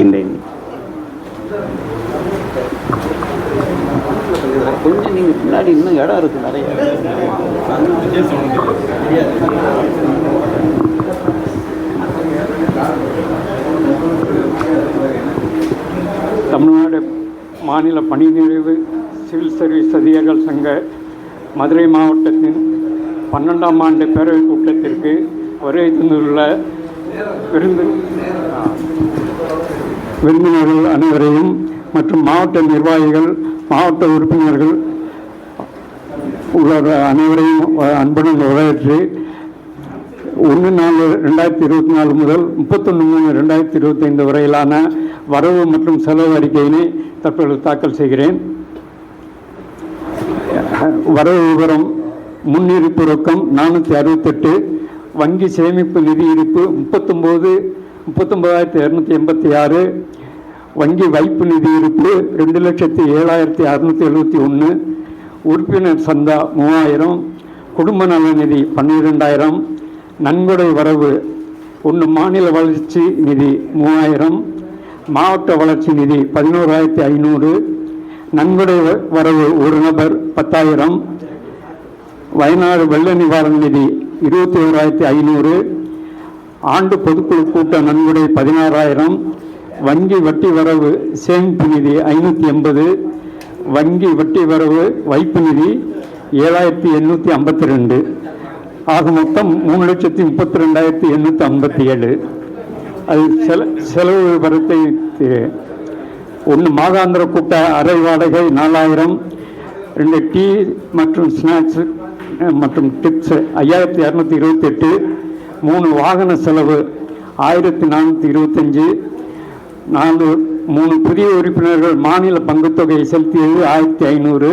அழைக்கின்றேன். கொஞ்சம் நீங்கள் பின்னாடி இன்னும் இடம் இருக்குது நிறைய. தமிழ்நாடு மாநில பணி நிறைவு சிவில் சர்வீஸ் அதிகாரிகள் சங்க மதுரை மாவட்டத்தின் 12ஆம் ஆண்டு பேரவைக் கூட்டத்திற்கு வருகை தந்துள்ள விருந்தினர்கள் அனைவரையும் மற்றும் மாவட்ட நிர்வாகிகள், மாவட்ட உறுப்பினர்கள் உள்ள அனைவரையும் அன்புடன் வரவேற்று 1/4/2024 முதல் 31/3/2025 வரையிலான வரவு மற்றும் செலவு அறிக்கையினை தற்பொழுது தாக்கல் செய்கிறேன். வரவு விவரம்: முன்னிருப்பு ரொக்கம் 468, வங்கி சேமிப்பு நிதி இருப்பு 39,286, வங்கி வைப்பு நிதி இருப்பு 2,07,671, உறுப்பினர் சந்தா 3000, குடும்ப நல நிதி 12,000, நன்கொடை வரவு 1 மாநில வளர்ச்சி நிதி 3000, மாவட்ட வளர்ச்சி நிதி 11,500, நன்கொடை வரவு ஒரு நபர் 10,000, வயநாடு வெள்ள நிவாரண நிதி 21,500, ஆண்டு பொதுக்குழு கூட்ட நன்கொடை 16,000, வங்கி வட்டி வரவு சேமிப்பு நிதி 580, வங்கி வட்டி வரவு வைப்பு நிதி 7,852, ஆக மொத்தம் 3,32,857. அது செலவு விவரத்தை 1 மாதாந்திர கூட்ட அறை வாடகை 4,000, 2 டீ மற்றும் ஸ்நாக்ஸ் மற்றும் டிப்ஸ் 5,228, 3 வாகன செலவு 1,425, 3 புதிய உறுப்பினர்கள் மாநில பங்குத்தொகையை செலுத்தியது 1,500,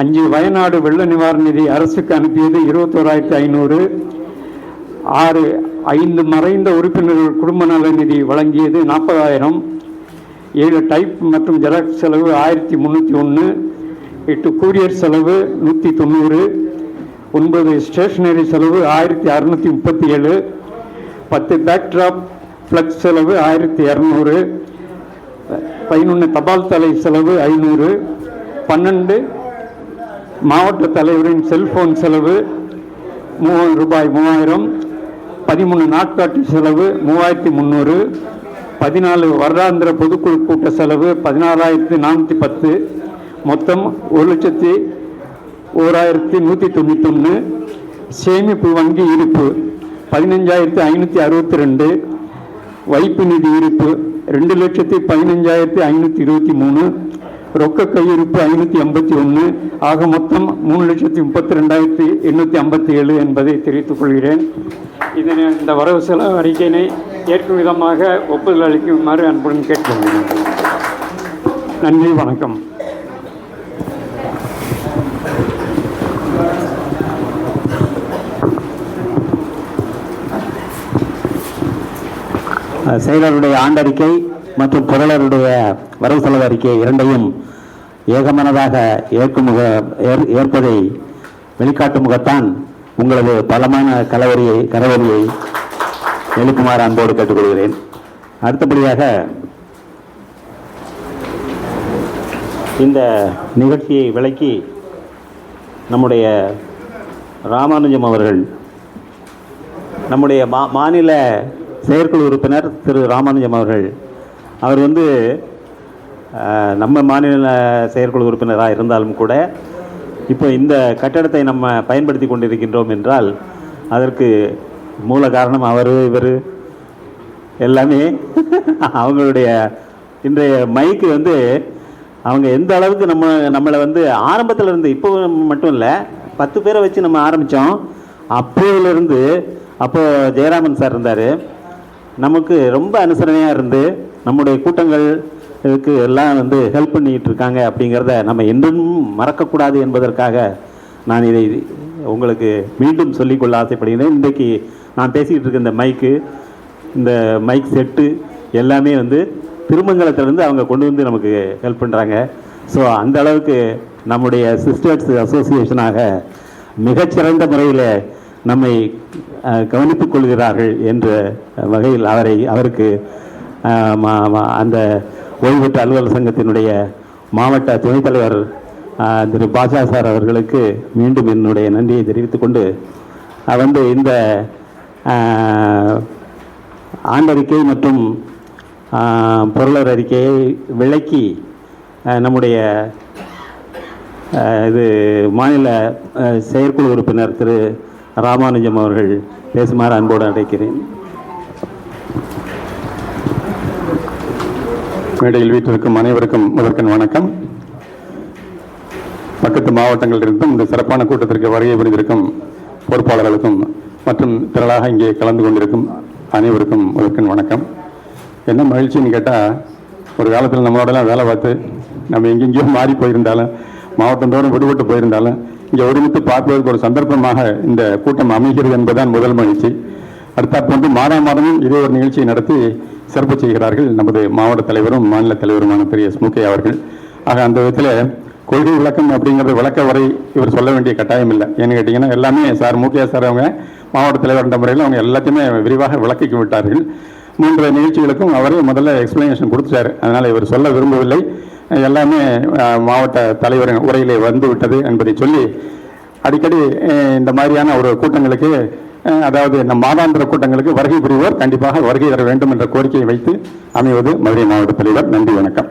5 வயநாடு வெள்ள நிவாரண நிதி அரசுக்கு அனுப்பியது 21,500, 5 மறைந்த உறுப்பினர்கள் குடும்ப நல நிதி வழங்கியது 40,000, 7 டைப் மற்றும் ஜெராக்ஸ் செலவு 1,301, 8 கூரியர் செலவு 190, 9 ஸ்டேஷனரி செலவு 1,637, 10 பேக்ட்ராப் ஃப்ளக்ஸ் செலவு 1,200, 11 தபால் தலை செலவு 500, 12 மாவட்ட தலைவரின் செல்போன் செலவு ரூபாய் 3,000, 13 நாட்காட்டி செலவு 3,300, 14 வருடாந்திர பொதுக்குழு கூட்ட செலவு 16,410, மொத்தம் 1,01,191. சேமிப்பு வங்கி இருப்பு 15,562, வைப்பு நிதி இருப்பு 2,15,523, ரொக்க கையிருப்பு 581, ஆக மொத்தம் 3,32,857 என்பதை தெரிவித்துக் கொள்கிறேன். இந்த வரவு செலவு அறிக்கையினை ஏற்கும் விதமாக ஒப்புதல் அளிக்குமாறு அன்புடன் கேட்டுக்கொள்கிறேன். நன்றி, வணக்கம். செயலருடைய ஆண்டறிக்கை மற்றும் பொருளருடைய வரவு செலவு அறிக்கை இரண்டையும் ஏகமனதாக ஏற்பதை வெளிக்காட்டும் முகத்தான் உங்களது பலமான கரவரியை எழுப்புமாறு அன்போடு கேட்டுக்கொள்கிறேன். அடுத்தபடியாக இந்த நிகழ்ச்சியை விளக்கி நம்முடைய ராமானுஜம் அவர்கள், நம்முடைய மாநில செயற்குழு உறுப்பினர் திரு ராமானுஜம் அவர்கள், அவர் நம்ம மாநில செயற்குழு உறுப்பினராக இருந்தாலும் கூட இப்போ இந்த கட்டடத்தை நம்ம பயன்படுத்தி கொண்டிருக்கின்றோம் என்றால் அதற்கு மூல காரணம் இவர் எல்லாமே அவங்களுடைய இன்றைய மைக்கு அவங்க எந்த அளவுக்கு நம்மளை ஆரம்பத்தில் இருந்து இப்போ மட்டும் இல்லை 10 பேரை வச்சு நம்ம ஆரம்பித்தோம். அப்போதிலிருந்து ஜெயராமன் சார் இருந்தார், நமக்கு ரொம்ப அனுசரணையாக இருந்து நம்முடைய கூட்டங்களுக்கு எல்லாம் ஹெல்ப் பண்ணிகிட்டு இருக்காங்க. அப்படிங்கிறத நம்ம என்றும் மறக்கக்கூடாது என்பதற்காக நான் இதை உங்களுக்கு மீண்டும் சொல்லிக்கொள்ள ஆசைப்படுகிறேன். இன்றைக்கு நான் பேசிக்கிட்டு இருக்க இந்த மைக் செட்டு எல்லாமே திருமங்கலத்திலேருந்து அவங்க கொண்டு நமக்கு ஹெல்ப் பண்ணுறாங்க. ஸோ அந்த அளவுக்கு நம்முடைய சிஸ்டர்ஸ் அசோசியேஷனாக மிகச்சிறந்த முறையில் நம்மை கவனித்துக் கொள்கிறார்கள் என்ற வகையில் அவருக்கு அந்த ஓய்வு பெற்ற அலுவலர் சங்கத்தினுடைய மாவட்ட துணைத் தலைவர் திரு பாஷா சார் அவர்களுக்கு மீண்டும் என்னுடைய நன்றியை தெரிவித்துக் கொண்டு வந்து இந்த ஆண்டறிக்கை மற்றும் பொருளர் அறிக்கையை விளக்கி நம்முடைய இது மாநில செயற்குழு உறுப்பினர் திரு ராமானுஜம் அவர்கள் பேசுமாறு அன்போடு அழைக்கிறேன். மேடையில் வீட்டிற்கும் அனைவருக்கும் முதற்கண் வணக்கம். பக்கத்து மாவட்டங்களிலிருந்தும் இந்த சிறப்பான கூட்டத்திற்கு வருகை புரிந்திருக்கும் பொறுப்பாளர்களுக்கும் மற்றும் திரளாக இங்கே கலந்து கொண்டிருக்கும் அனைவருக்கும் முதற்கண் வணக்கம். என்ன மகிழ்ச்சின்னு கேட்டால், ஒரு காலத்தில் நம்மளோடலாம் வேலை பார்த்து நம்ம எங்கெங்கேயோ மாறி போயிருந்தாலும், மாவட்டந்தோறும் விடுபட்டு போயிருந்தாலும், இங்கே ஒருமித்து பார்ப்பதற்கு ஒரு சந்தர்ப்பமாக இந்த கூட்டம் அமைகிறது என்பதுதான் முதல் மகிழ்ச்சி. அடுத்தாற்போன்று மாதமும் இதே ஒரு நிகழ்ச்சியை நடத்தி சிறப்பு செய்கிறார்கள் நமது மாவட்ட தலைவரும் மாநில தலைவருமான திரு எஸ். முகே அவர்கள். ஆக அந்த விதத்தில் கொள்கை விளக்கம் அப்படிங்கிறது விளக்க வரை இவர் சொல்ல வேண்டிய கட்டாயம் இல்லை. ஏன்னு கேட்டிங்கன்னா, எல்லாமே சார் முகே சார் அவங்க மாவட்ட தலைவர் என்ற முறையில் அவங்க எல்லாத்தையுமே விரிவாக விளக்கி விட்டார்கள். 3 நிகழ்ச்சிகளுக்கும் அவரே முதல்ல எக்ஸ்பிளனேஷன் கொடுத்துட்டார். அதனால் இவர் சொல்ல விரும்பவில்லை. எல்லாமே மாவட்ட தலைவரின் உரையிலே வந்து விட்டது என்பதை சொல்லி, அடிக்கடி இந்த மாதிரியான ஒரு கூட்டங்களுக்கு, அதாவது இந்த மாதாந்திர கூட்டங்களுக்கு வருகை புரிவோர் கண்டிப்பாக வருகை தர வேண்டும் என்ற கோரிக்கையை வைத்து அமைவது மதுரை மாவட்ட தலைவர். நன்றி, வணக்கம்.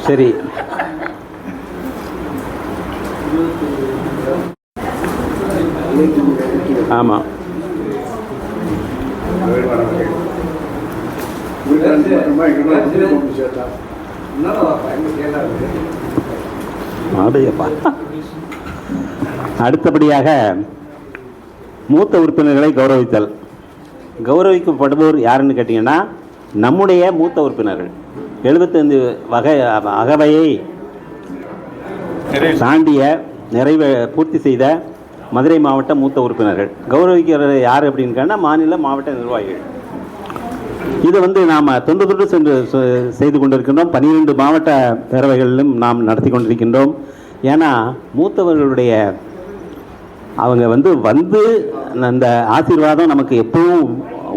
சரி, ஆமாம். அடுத்தபடியாக மூத்த உறுப்பினர்களை கௌரவித்தல். கௌரவிக்கப்படுவோர் யாருன்னு கேட்டிங்கன்னா, நம்முடைய மூத்த உறுப்பினர்கள் 75 வகை அகவையை தாண்டிய நிறைவை பூர்த்தி செய்த மதுரை மாவட்ட மூத்த உறுப்பினர்கள். கௌரவிக்கிறது யார் அப்படின்னு கேட்டால், மாநில மாவட்ட நிர்வாகிகள். இது நாம் தொன்று சென்று செய்து கொண்டிருக்கின்றோம். 12 மாவட்ட பேரவைகளிலும் நாம் நடத்தி கொண்டிருக்கின்றோம். ஏன்னா மூத்தவர்களுடைய அவங்க வந்து அந்த ஆசீர்வாதம் நமக்கு எப்பவும்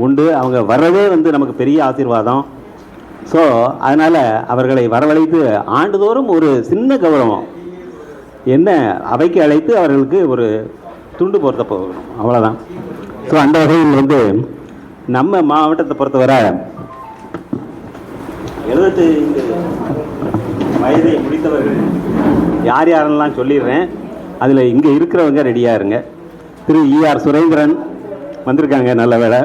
உண்டு. அவங்க வர்றதே நமக்கு பெரிய ஆசீர்வாதம். ஸோ அதனால் அவர்களை வரவழைத்து ஆண்டுதோறும் ஒரு சின்ன கௌரவம் என்ன அவைக்கு அழைத்து அவர்களுக்கு ஒரு துண்டு பொறுத்த போகணும், அவ்வளோதான். ஸோ அந்த வகையில் நம்ம மாவட்டத்தை பொறுத்தவரை 75 வயதை முடித்தவர்கள் யார் யாரெல்லாம் சொல்லிடுறேன். அதில் இங்கே இருக்கிறவங்க ரெடியாக இருங்க. திரு ER சுரேந்திரன் வந்திருக்காங்க, நல்ல வேலை.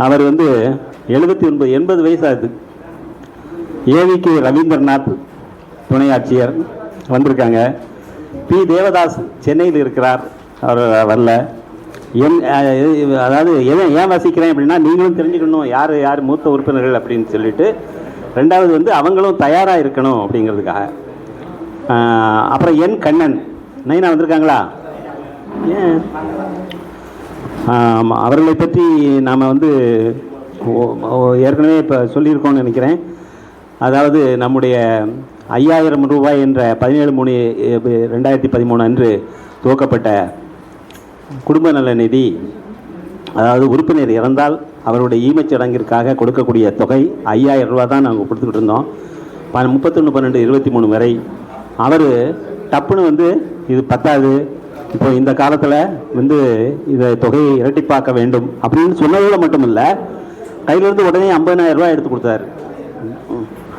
அவர் 80 வயசு ஆகுது. AVK ரவீந்திரநாத் துணை ஆட்சியர் வந்திருக்காங்க. P. தேவதாஸ் சென்னையில் இருக்கிறார், அவர் வரல. அதாவது ஏன் வசிக்கிறேன் அப்படின்னா, நீங்களும் தெரிஞ்சுக்கணும் யார் யார் மூத்த உறுப்பினர்கள் அப்படின்னு சொல்லிட்டு. 2வது அவங்களும் தயாராக இருக்கணும் அப்படிங்கிறதுக்காக. அப்புறம் N. கண்ணன் நைனா வந்திருக்காங்களா? ஏன் அவர்களை பற்றி நாம் ஏற்கனவே இப்போ சொல்லியிருக்கோம்னு நினைக்கிறேன். அதாவது நம்முடைய 5000 ரூபாய் என்ற 17/3/2013 அன்று துவக்கப்பட்ட குடும்ப நல நிதி, அதாவது உறுப்பினர் இறந்தால் அவருடைய ஈமச்சடங்கிற்காக கொடுக்கக்கூடிய தொகை 5000 ரூபா தான் நாங்கள் கொடுத்துக்கிட்டு இருந்தோம். 31/12/23 வரை. அவர் டப்புன்னு இது பத்தாது, இப்போ இந்த காலத்தில் இதை தொகையை இரட்டிப்பாக்க வேண்டும் அப்படின்னு சொன்னதோடு மட்டும் இல்லை, கையிலிருந்து உடனே 50,000 ரூபாய் எடுத்து கொடுத்தார்.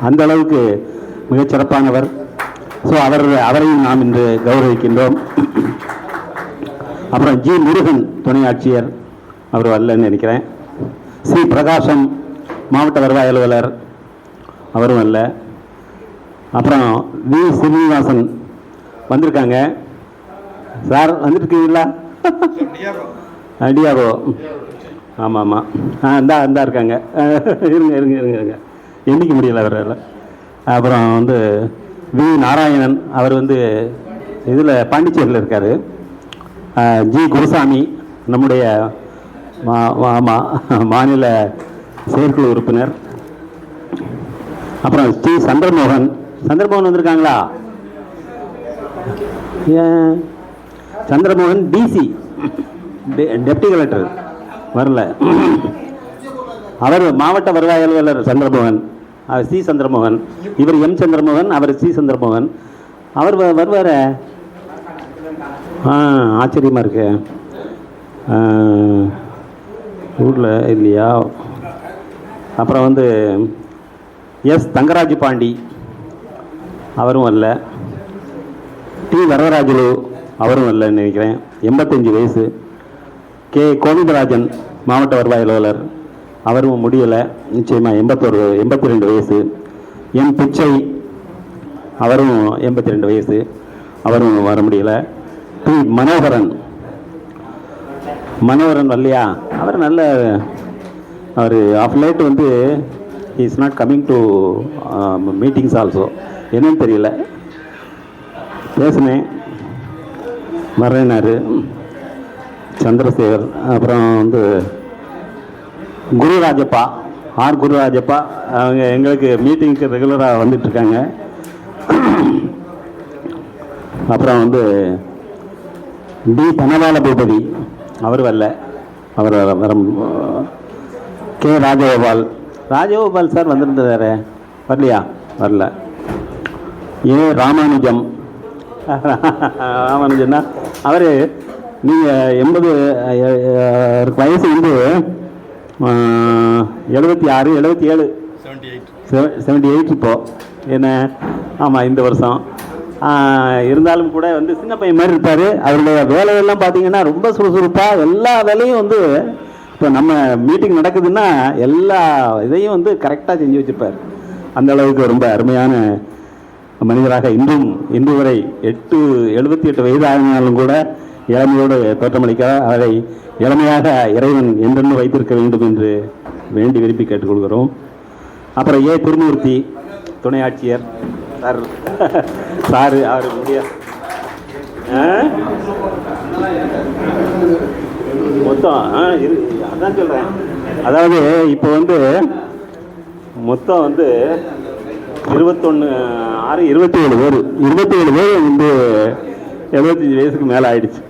அந்த அளவுக்கு மிகச்சிறப்பானவர். ஸோ அவரையும் நாம் இன்று கௌரவிக்கின்றோம். அப்புறம் G. முருகன் துணை ஆட்சியர், அவர் வரலன்னு நினைக்கிறேன். C. பிரகாசம் மாவட்ட வருவாய் அலுவலர், அவரும் வரல. அப்புறம் V. சீனிவாசன் வந்திருக்காங்க. சார் வந்துருக்கீங்களா? டிஆர்ஓ. ஆமாம் இந்தா இருக்காங்க. இருங்க எண்ணிக்க முடியல அவரால். அப்புறம் V. நாராயணன், அவர் இதில் பாண்டிச்சேரியில் இருக்கார். ஜி குருசாமி நம்முடைய மாநில செயற்குழு உறுப்பினர். அப்புறம் ஸ்ரீ சந்திரமோகன் வந்திருக்காங்களா? சந்திரமோகன் டிசி டெப்டி கலெக்டர் வரல. அவர் மாவட்ட வருவாய் அலுவலர் சந்திரமோகன், அவர் சி சந்திரமோகன். இவர் எம் சந்திரமோகன், அவர் சி சந்திரமோகன். அவர் வருவார. ஆச்சரியமாக இருக்கு. ஊரில் இல்லையா? அப்புறம் வந்து எஸ் தங்கராஜ் பாண்டி, அவரும் வரல. டி வரதராஜலு, அவரும் வரலன்னு நினைக்கிறேன். 85 வயசு. கே கோவிந்தராஜன் மாவட்ட வருவாய் அலுவலர், அவரும் முடியலை நிச்சயமாக. 82 வயசு. எம் பிச்சை, அவரும் 82 வயசு, அவரும் வர முடியலை. டி மனோகரன் வரலையா? அவர் நல்ல, அவர் ஆஃப் லேட் வந்து is not coming to meetings also. என்னன்னு தெரியல. பேசினேன், மறையினார். சந்திரசேகர். அப்புறம் வந்து குருராஜப்பா, ஆர் குருராஜப்பா, அவங்க எங்களுக்கு மீட்டிங்க்கு ரெகுலராக வந்துட்டுருக்காங்க. அப்புறம் வந்து டி தனபால பூபதி, அவர் வரல. அவர் வர. கே ராஜகோபால் சார் வந்திருந்தாரு, வரலையா? வரல. ஏ ராமானுஜம்னா அவர், நீங்கள் 80 வயசு வந்து 76 77 78 இப்போ என்ன? ஆமாம், இந்த வருஷம். இருந்தாலும் கூட வந்து சின்ன பையன் மாதிரி இருப்பார். அவருடைய வேலையெல்லாம் பார்த்தீங்கன்னா ரொம்ப சுறுசுறுப்பாக எல்லா வேலையும் வந்து, இப்போ நம்ம மீட்டிங் நடக்குதுன்னா எல்லா இதையும் வந்து கரெக்டாக செஞ்சு வச்சுருப்பார். அந்த அளவுக்கு ரொம்ப அருமையான மனிதராக இன்று வரை 78 வயது ஆகினாலும் கூட இளமையோடு தோற்றமளிக்கிறார். அவரை இளமையாக இறைவன் என்றென்று வைத்திருக்க வேண்டும் என்று வேண்டி விரும்பி கேட்டுக்கொள்கிறோம். அப்புறம் ஏ திருமூர்த்தி, துணை ஆட்சியர் சார். அவர் மொத்தம் அதான் சொல்கிறேன். அதாவது இப்போ வந்து மொத்தம் வந்து 21/6 27 பேர் வந்து 75 வயசுக்கு மேலே ஆயிடுச்சு.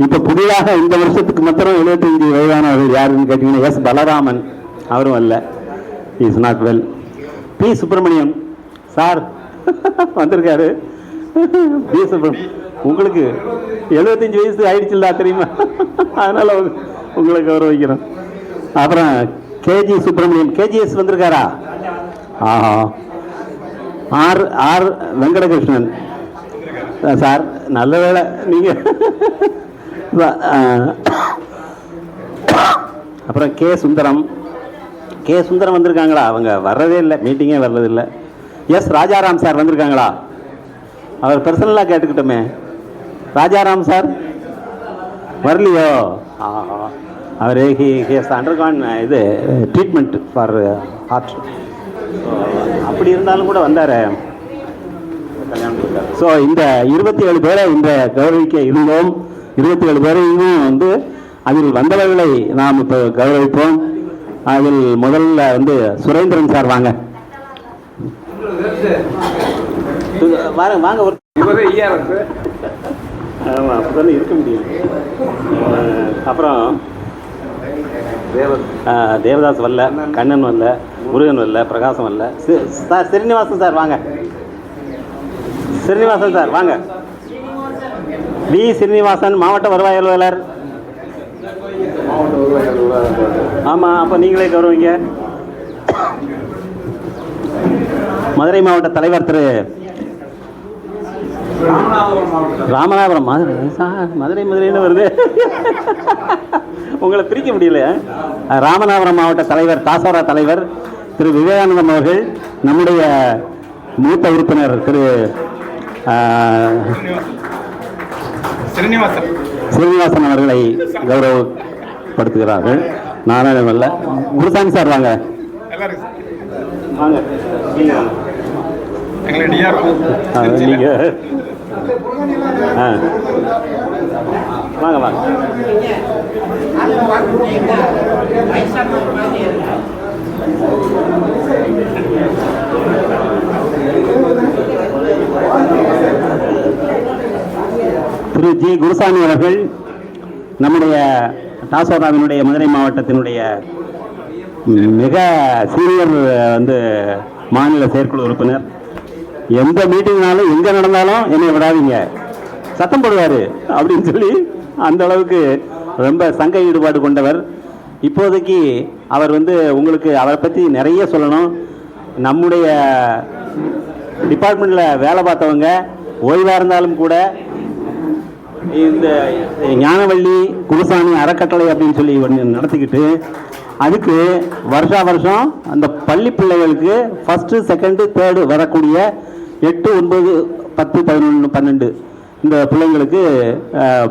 இப்போ புதிதாக இந்த வருஷத்துக்கு மாத்திரம் 75 வயதானவர்கள் யாருன்னு கேட்டீங்கன்னா எஸ் பலராமன், அவரும் வரல. Is not well. P Subramaniam sir வந்திருக்காரு. பி சுப்பிரமணியம், உங்களுக்கு 75 வயசு ஆயிடுச்சுல்ல, தெரியுமா? அதனால உங்களுக்கு வர வைக்கிறோம். அப்புறம் கேஜி சுப்பிரமணியம், கேஜிஎஸ் வந்திருக்காரா? ஆர் வெங்கடகிருஷ்ணன் சார், நல்ல வேலை நீங்கள். அப்புறம் கே சுந்தரம் வந்திருக்காங்களா? அவங்க வர்றதே இல்லை, மீட்டிங்கே வர்றதில்லை. எஸ் ராஜாராம் சார் வந்திருக்காங்களா? அவர் பர்சனலாக கேட்டுக்கிட்டோமே. ராஜாராம் சார் வரலையோ? அவர் ஹேஸ் அண்டர்கான் இது ட்ரீட்மெண்ட் ஃபார் ஹார்ட். அப்படி இருந்தாலும் கூட வந்தார். ஸோ இந்த 27 பேரை இந்த கௌரவிக்க இருந்தோம். 27 பேரையும் வந்து அதில் வந்தவர்களை நாம் இப்போ கௌரவிப்போம். அதில் முதல்ல வந்து சுரேந்திரன் சார் வாங்க. வாங்க. ஆமாம், அப்படி இருக்க முடியும். அப்புறம் தேவதாஸ் வரல, கண்ணன் வரல, முருகன் வரல, பிரகாசம் வரல. சார் ஸ்ரீனிவாசன் சார் வாங்க. ஸ்ரீனிவாசன் சார் வாங்க. வி ஸ்ரீனிவாசன் மாவட்ட வருவாய் அலுவலர். ஆமாம், அப்போ நீங்களே கௌரவிங்க. மதுரை மாவட்ட தலைவர் திரு ராமநாதபுரம். மதுரைன்னு வருது, உங்களை பிரிக்க முடியல. ராமநாதபுரம் மாவட்ட தலைவர் தாசோரா தலைவர் திரு விவேகானந்தம் அவர்கள், நம்முடைய மூத்த உறுப்பினர் திரு ஸ்ரீனிவாசன் அவர்களை கௌரவப்படுத்துகிறார்கள். நாராயணன் அல்ல, குருசாமி சார் வாங்க. வாங்க நீங்கள் ஆ வாங்க வாங்க. திரு ஜி குருசாமி அவர்கள் நம்முடைய டாசோராவினுடைய மதுரை மாவட்டத்தினுடைய மிக சீனியர் மாநில செயற்குழு உறுப்பினர். எந்த மீட்டிங்னாலும் எங்கே நடந்தாலும் என்னை விடாதீங்க, சத்தம் போடுவார் அப்படின்னு சொல்லி அந்த அளவுக்கு ரொம்ப சங்க ஈடுபாடு கொண்டவர். இப்போதைக்கு அவர் உங்களுக்கு அவரை பற்றி நிறைய சொல்லணும். நம்முடைய டிபார்ட்மெண்ட்டில் வேலை பார்த்தவங்க ஓய்வாக இருந்தாலும் கூட இந்த ஞானவள்ளி குருசாமி அறக்கட்டளை அப்படின்னு சொல்லி ஒன்று நடத்திக்கிட்டு அதுக்கு வருஷா வருஷம் அந்த பள்ளி பிள்ளைகளுக்கு ஃபஸ்ட்டு செகண்டு தேர்டு வரக்கூடிய 8, 9, 10, 11, 12 இந்த பிள்ளைங்களுக்கு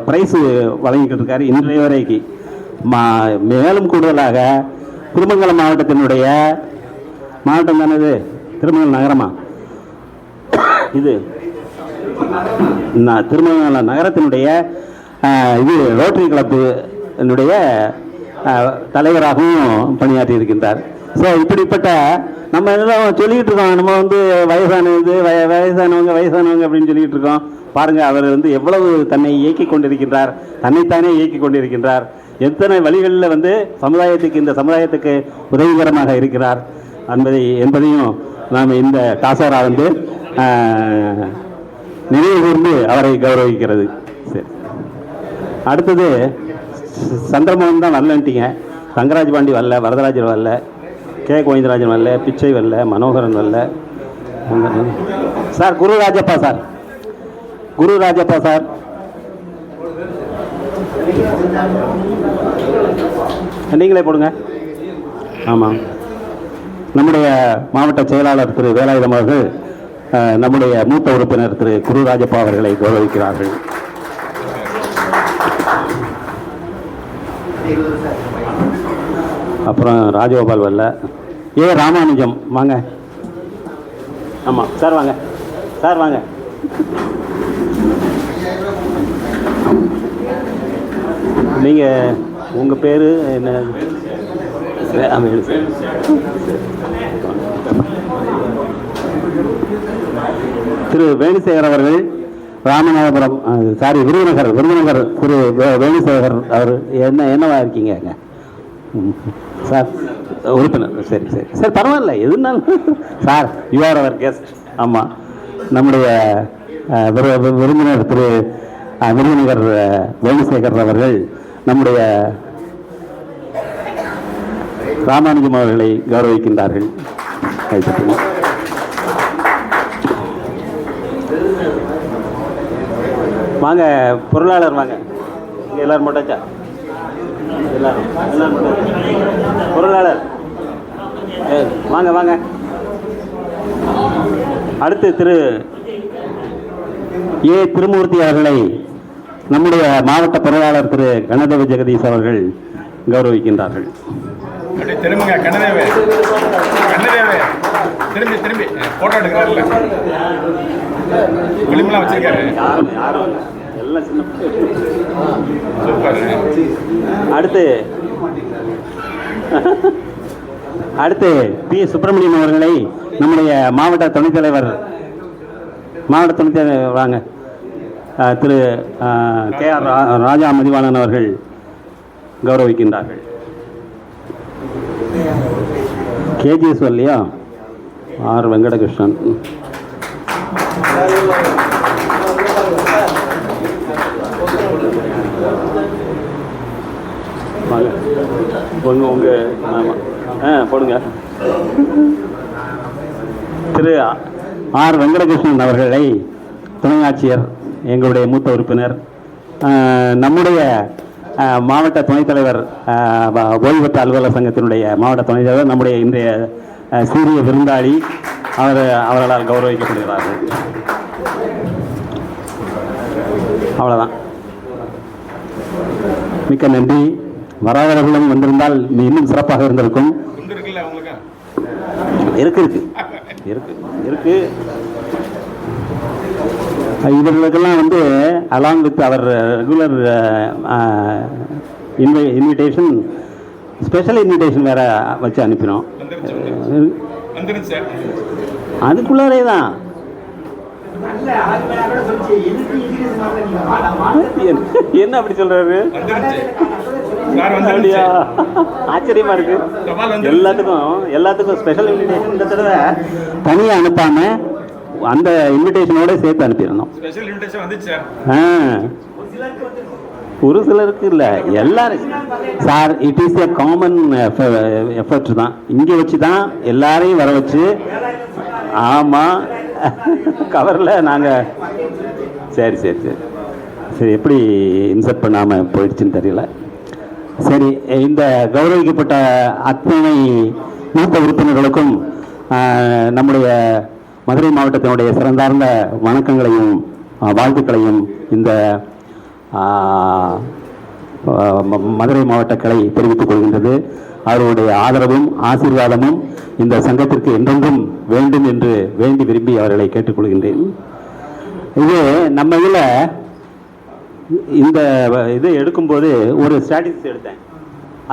ப்ரைஸு வழங்கிக்கிட்டு இருக்காரு இன்றைய வரைக்கு. மேலும் கூடுதலாக திருமங்கலம் மாவட்டத்தினுடைய மாவட்டம் தானே இது, திருமங்கலம் நகரமா இது, திருமங்கலம் நகரத்தினுடைய இது ரோட்டரி கிளப்பினுடைய தலைவராகவும் பணியாற்றி இருக்கின்றார். ஸோ இப்படிப்பட்ட நம்ம எல்லாம் சொல்லிக்கிட்டு இருக்கோம், நம்ம வயசானவங்க அப்படின்னு சொல்லிக்கிட்டு இருக்கோம். பாருங்கள், அவர் எவ்வளவு தன்னை இயக்கி கொண்டிருக்கின்றார், தன்னைத்தானே இயக்கி கொண்டிருக்கின்றார். எத்தனை வழிகளில் இந்த சமுதாயத்துக்கு உதவிகரமாக இருக்கிறார் என்பதையும் நாம் இந்த டாசோரா நினைவு கூர்ந்து அவரை கௌரவிக்கிறது. சரி, அடுத்தது சந்திரமோகன் தான் வரலன்ட்டீங்க. தங்கராஜ் பாண்டி வரல, வரதராஜர் வரல, கே கோவிந்தராஜன் வரல, பிச்சை வரல, மனோகரன் வரல. சார் குரு ராஜப்பா சார் நீங்களே போடுங்க. ஆமாம், நம்முடைய மாவட்ட செயலாளர் திரு வேலாயுதம் அவர்கள் நம்முடைய மூத்த உறுப்பினர் திரு குரு ராஜப்பா அவர்களை கௌரவிக்கிறார்கள். அப்புறம் ராஜகோபால் வரல, ராமானுஜம் வாங்க. ஆமாம் சார் வாங்க, சார் வாங்க. நீங்கள் உங்கள் பேர் என்ன? திரு வேணுசேகர் அவர்கள் ராமநாதபுரம், விருதுநகர் திரு வேணுசேகர் அவர் என்னவா இருக்கீங்க சார்? உறுப்பினர். சரி சார், பரவாயில்ல, எதுனாலும் sir you are our guest. ஆமாம், நம்முடைய விருந்தினர் திரு விருதுநகர் வேணுசேகர் அவர்கள் நம்முடைய ராமானுஜம் அவர்களை கௌரவிக்கின்றார்கள். வாங்க பொருளாளர் வாங்க. இங்கே எல்லாரும் போட்டாச்சா? எல்லாரும் பொருளாளர் வாங்க. அடுத்து திரு திருமூர்த்தி அவர்களை நம்முடைய மாவட்ட பொருளாளர் திரு கணதேவ ஜெகதீஷ் அவர்கள் கௌரவிக்கின்றார்கள். அடுத்து பி சுப்பிரமணியம் அவர்களை நம்முடைய மாவட்ட துணைத் தலைவர் வாங்க திரு கே ஆர் ராஜா மதிவாணன் அவர்கள் கௌரவிக்கின்றார்கள். கேஜிஎஸ் வரலையா? ஆர் வெங்கடகிருஷ்ணன். போடுங்க. திரு ஆர் வெங்கடகிருஷ்ணன் அவர்களை துணை ஆட்சியர், எங்களுடைய மூத்த உறுப்பினர், நம்முடைய மாவட்ட துணைத் தலைவர், ஓய்வு பெற்ற அலுவலர் சங்கத்தினுடைய மாவட்ட துணைத் தலைவர், நம்முடைய இன்றைய சீரிய விருந்தாளி அவர்களால் கௌரவிக்கப்படுகிறார்கள். அவ்வளோதான். மிக்க நன்றி. வராதவர்களும் வந்திருந்தால் இன்னும் சிறப்பாக இருந்திருக்கும். இருக்கு இவர்களுக்கெல்லாம் வந்து along with our regular invitation, special invitation வேற வச்சு அனுப்பினோம். அதுக்குள்ளாரே தான் என்ன அப்படி சொல்றாரு? ஆச்சரியமா இருக்கு. எல்லாத்துக்கும் ஸ்பெஷல் இன்விடேஷன் இந்த தடவை தனியா அனுப்பாம அந்த இன்விடேஷனோட சேர்த்து அனுப்பிடணும். ஒரு சிலருக்கு இல்ல, எல்லாரும் sir. It is a common effort தான். இங்க வச்சு தான் எல்லாரையும் வர வச்சு, ஆமா கவர்ல நாங்க சரி சரி சரி சரி எப்படி இன்சர்ட் பண்ணாம போயிடுச்சுன்னு தெரியல. சரி, இந்த கௌரவிக்கப்பட்ட அத்தனை மூத்த உறுப்பினர்களுக்கும் நம்முடைய மதுரை மாவட்டத்தினுடைய சிறந்தார்ந்த வணக்கங்களையும் வாழ்த்துக்களையும் இந்த மதுரை மாவட்ட கிளை தெரிவித்துக் கொள்கின்றது. அவருடைய ஆதரவும் ஆசீர்வாதமும் இந்த சங்கத்திற்கு என்றென்றும் வேண்டும் என்று வேண்டி விரும்பி அவர்களை கேட்டுக்கொள்கின்றேன். இது நம்ம இதில் இந்த இது எடுக்கும்போது ஒரு ஸ்டாட்டிஸ்டிக்ஸ் எடுத்தேன்.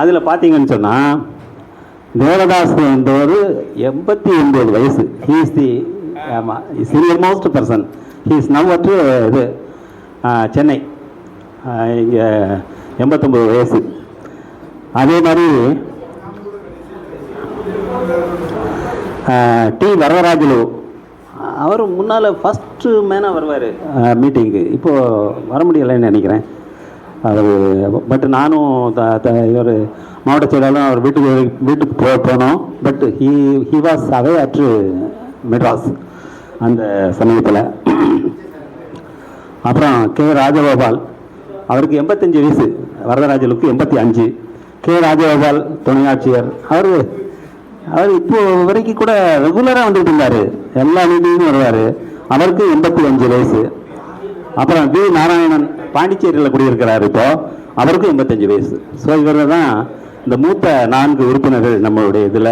அதில் பார்த்தீங்கன்னு சொன்னால் தேவதாஸ் என்பவர் 89 வயசு. He is the senior most person. He is now at இது சென்னை. இங்கே 89 வயசு. அதே மாதிரி டி வரதராஜலு, அவர் முன்னால் ஃபஸ்ட்டு மேனாக வருவார் மீட்டிங்கு. இப்போது வர முடியலைன்னு நினைக்கிறேன் அவர். பட் நானும் இவர் மாவட்ட செயலாளரும் அவர் வீட்டுக்கு போனோம். But he was away at Madras அந்த சமயத்தில். அப்புறம் கே ராஜகோபால், அவருக்கு 85 வயசு. வரதராஜலுக்கு 85. கே ராஜகோபால் துணை ஆட்சியர், அவர் இப்போ வரைக்கும் கூட ரெகுலராக வந்துட்டு இருந்தார். எல்லா மீட்டிங்கும் வருவார். அவருக்கு 85 வயசு. அப்புறம் வி நாராயணன் பாண்டிச்சேரியில் குடியிருக்கிறார். இப்போ அவருக்கும் 85 வயசு. ஸோ இவர் தான் இந்த மூத்த 4 உறுப்பினர்கள் நம்மளுடைய இதில்.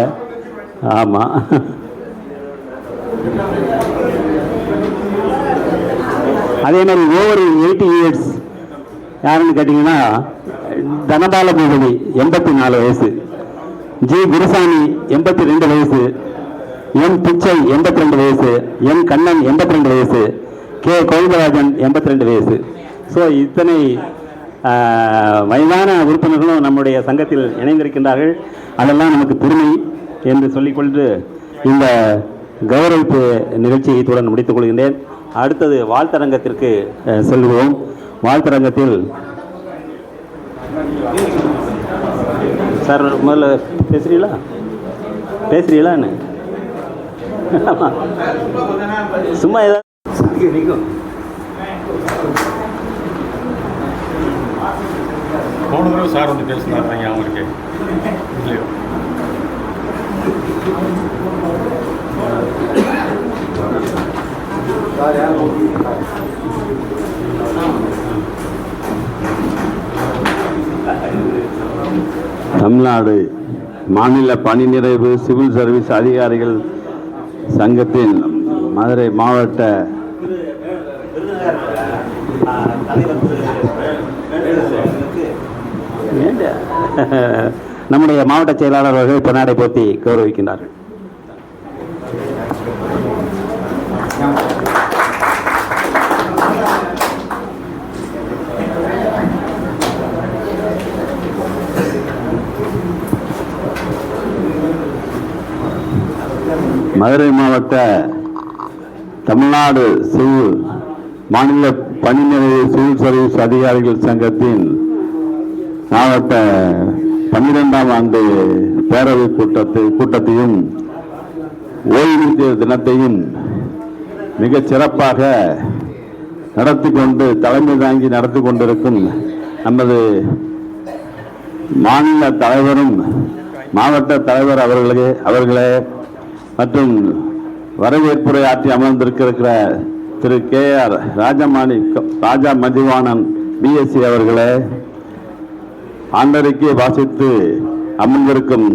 ஆமாம், அதே மாதிரி ஓவர் 80 இயர்ஸ் யாருன்னு கேட்டிங்கன்னா தனபால பூபதி 84 வயசு, ஜி குருசாமி 82 வயசு, எம் பிச்சை 82 வயசு, எம் கண்ணன் 82 வயசு, கே கோவிந்தராஜன் 82 வயசு. ஸோ இத்தனை வயதான உறுப்பினர்களும் நம்முடைய சங்கத்தில் இணைந்திருக்கின்றார்கள். அதெல்லாம் நமக்கு பெருமை என்று சொல்லிக்கொண்டு இந்த கௌரவிப்பு நிகழ்ச்சியை இத்துடன் முடித்துக் கொள்கின்றேன். அடுத்தது வாழ்த்தரங்கத்திற்கு செல்வோம். வாழ்த்தரங்கத்தில் சார் முதல்ல பேசுறீங்களா சும்மா ஏதாவது போன தடவை சார் வந்து பேசினார் அவங்களுக்கு இல்லையோ? தமிழ்நாடு மாநில பணி நிறைவு சிவில் சர்வீஸ் அதிகாரிகள் சங்கத்தின் மதுரை மாவட்ட நம்முடைய மாவட்ட செயலாளர் அவர்கள் பொன்னாடை போத்தி கௌரவிக்கின்றார்கள். மதுரை மாவட்ட தமிழ்நாடு சிவில் மாநில பணி நிறைவு சிவில் சர்வீஸ் அதிகாரிகள் சங்கத்தின் மாவட்ட 12ஆம் ஆண்டு பேரவை கூட்டத்தையும் ஓய்வூதிய தினத்தையும் மிகச் சிறப்பாக தலைமை தாங்கி நடத்தி கொண்டிருக்கும் நமது மாநில தலைவரும் மாவட்ட தலைவர் அவர்களே மற்றும் வரவேற்புரை ஆற்றி அமர்ந்திருக்கிற திரு KR ராஜா மதிவாணன் BSc அவர்களே, ஆண்டறிக்கை வாசித்து அமர்ந்திருக்கும்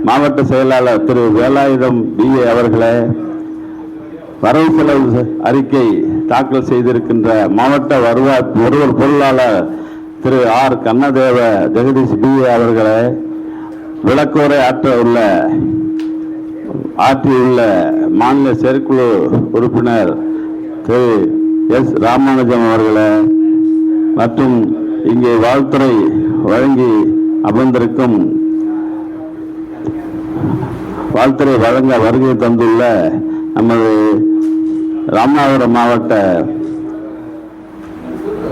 மாவட்ட செயலாளர் திரு வேலாயுதம் BA அவர்களே, வரவு செலவு அறிக்கை தாக்கல் செய்திருக்கின்ற மாவட்ட ஒருவர் பொருளாளர் திரு ஆர் கண்ணதேவ ஜெகதீஷ் பி அவர்களை விளக்குரை ஆற்றியுள்ள மாநில செயற்குழு உறுப்பினர் திரு எஸ் ராமானுஜம் அவர்களை மற்றும் இங்கே வாழ்த்துறை வழங்கி அமர்ந்திருக்கும் வாழ்த்துறை வழங்க வருகை தந்துள்ள நமது ராமநாதபுரம் மாவட்ட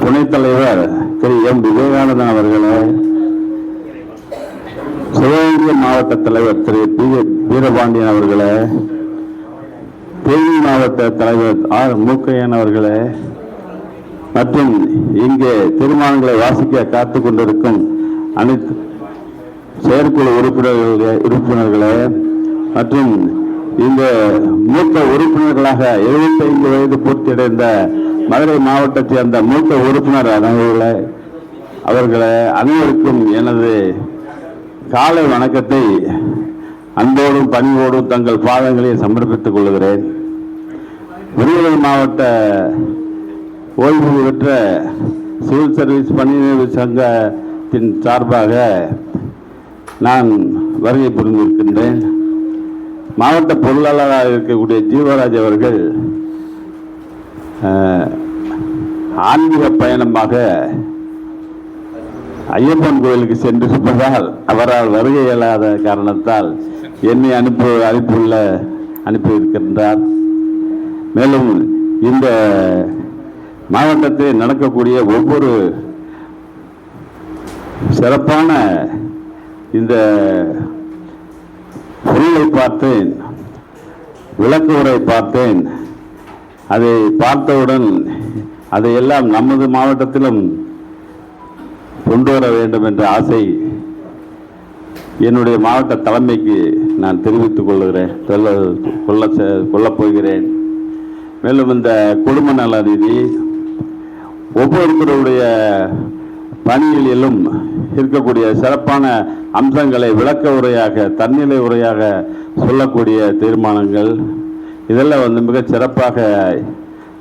துணைத் தலைவர் திரு எம் விவேகானந்தன் அவர்களே, சிவகங்கை மாவட்ட தலைவர் திரு பி வீரபாண்டியன் அவர்களே, தேனி மாவட்ட தலைவர் ஆர் மூக்கையன் அவர்களே மற்றும் இங்கே தீர்மானங்களை வாசிக்க காத்துக் கொண்டிருக்கும் அனைத்து செயற்குழு உறுப்பினர்களே மற்றும் இந்த மூத்த உறுப்பினர்களாக 75 வயது பூர்த்தியடைந்த மதுரை மாவட்டத்தை சேர்ந்த மூத்த உறுப்பினர் அவர்களை அனைவருக்கும் எனது காலை வணக்கத்தை அன்போடும் பணிவோடும் தங்கள் பாதங்களில் சமர்ப்பித்துக் கொள்கிறேன். விருதுநகர் மாவட்ட ஓய்வு பெற்ற சிவில் சர்வீஸ் பணியாளர் சங்கத்தின் சார்பாக நான் வருகை புரிந்திருக்கின்றேன். மாவட்ட பொருளாளராக இருக்கக்கூடிய ஜீவராஜ் அவர்கள் ஆன்மீக பயணமாக ஐயப்பன் கோயிலுக்கு சென்று இருப்பதால் அவரால் வருகை இயலாத காரணத்தால் என்னை அனுப்பியிருக்கின்றார். மேலும் இந்த மாவட்டத்தில் நடக்கக்கூடிய ஒவ்வொரு சிறப்பான இந்த பொருளை பார்த்தேன், விளக்கு உரை பார்த்தேன். அதை பார்த்தவுடன் அதையெல்லாம் நமது மாவட்டத்திலும் கொண்டு வர வேண்டும் என்ற ஆசை என்னுடைய மாவட்ட தலைமைக்கு நான் தெரிவித்துக் கொள்ளப் போகிறேன். மேலும் இந்த குடும்ப நல நிதி ஒவ்வொருத்தருடைய பணிகளிலும் இருக்கக்கூடிய சிறப்பான அம்சங்களை விளக்க உரையாக தன்னிலை உரையாக சொல்லக்கூடிய தீர்மானங்கள் இதெல்லாம் மிக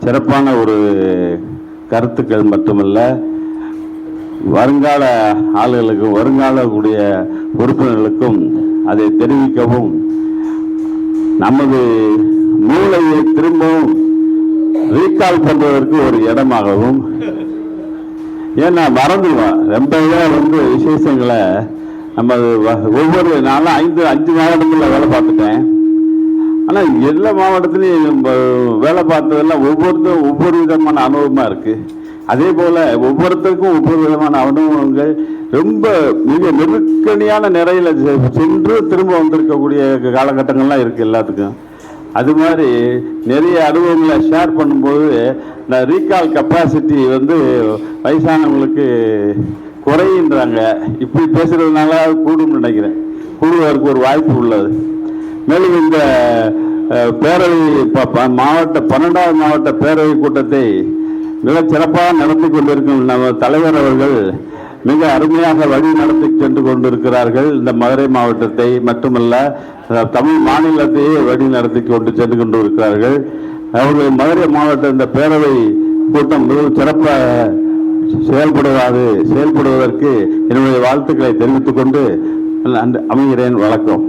சிறப்பான ஒரு கருத்துக்கள் மட்டுமல்ல, வருங்கால ஆளுகளுக்கும் வருங்கால கூடிய உறுப்பினர்களுக்கும் அதை தெரிவிக்கவும் நமது மூளையை திரும்பவும் ரீகால் பண்றதற்கு ஒரு இடமாகவும், ஏன்னா மறந்துடுவான் ரொம்ப விசேஷங்களை நம்ம ஒவ்வொரு நாளும் 5 மாவட்டத்தில் வேலை பார்த்துட்டேன். ஆனால் எல்லா மாவட்டத்திலையும் வேலை பார்த்ததெல்லாம் ஒவ்வொருத்தரும் ஒவ்வொரு விதமான அனுபவமாக இருக்குது. அதே போல் ஒவ்வொருத்தருக்கும் ஒவ்வொரு விதமான அனுபவங்கள் ரொம்ப மிக நெருக்கடியான நிறையில் சென்று திரும்ப வந்திருக்கக்கூடிய காலகட்டங்கள்லாம் இருக்குது எல்லாத்துக்கும். அது மாதிரி நிறைய அனுபவங்களை ஷேர் பண்ணும்போது இந்த ரீகால் கெப்பாசிட்டி வயசானவங்களுக்கு குறையின்றாங்க. இப்படி பேசுறதுனால கூடும்னு நினைக்கிறேன். கூடுவதற்கு ஒரு வாய்ப்பு உள்ளது. மேலும் இந்த பேரவை மாவட்ட 12வது மாவட்ட பேரவை கூட்டத்தை மிக சிறப்பாக நடத்தி கொண்டிருக்கும் நம்ம தலைவர் அவர்கள் மிக அருமையாக வழி நடத்தி சென்று கொண்டிருக்கிறார்கள். இந்த மதுரை மாவட்டத்தை மட்டுமல்ல தமிழ் மாநிலத்தையே வழி நடத்தி சென்று கொண்டிருக்கிறார்கள். அவர்கள் மதுரை மாவட்ட இந்த பேரவை கூட்டம் மிகவும் சிறப்பாக செயல்படுவதற்கு என்னுடைய வாழ்த்துக்களை தெரிவித்துக் கொண்டு அமைகிறேன். வணக்கம்.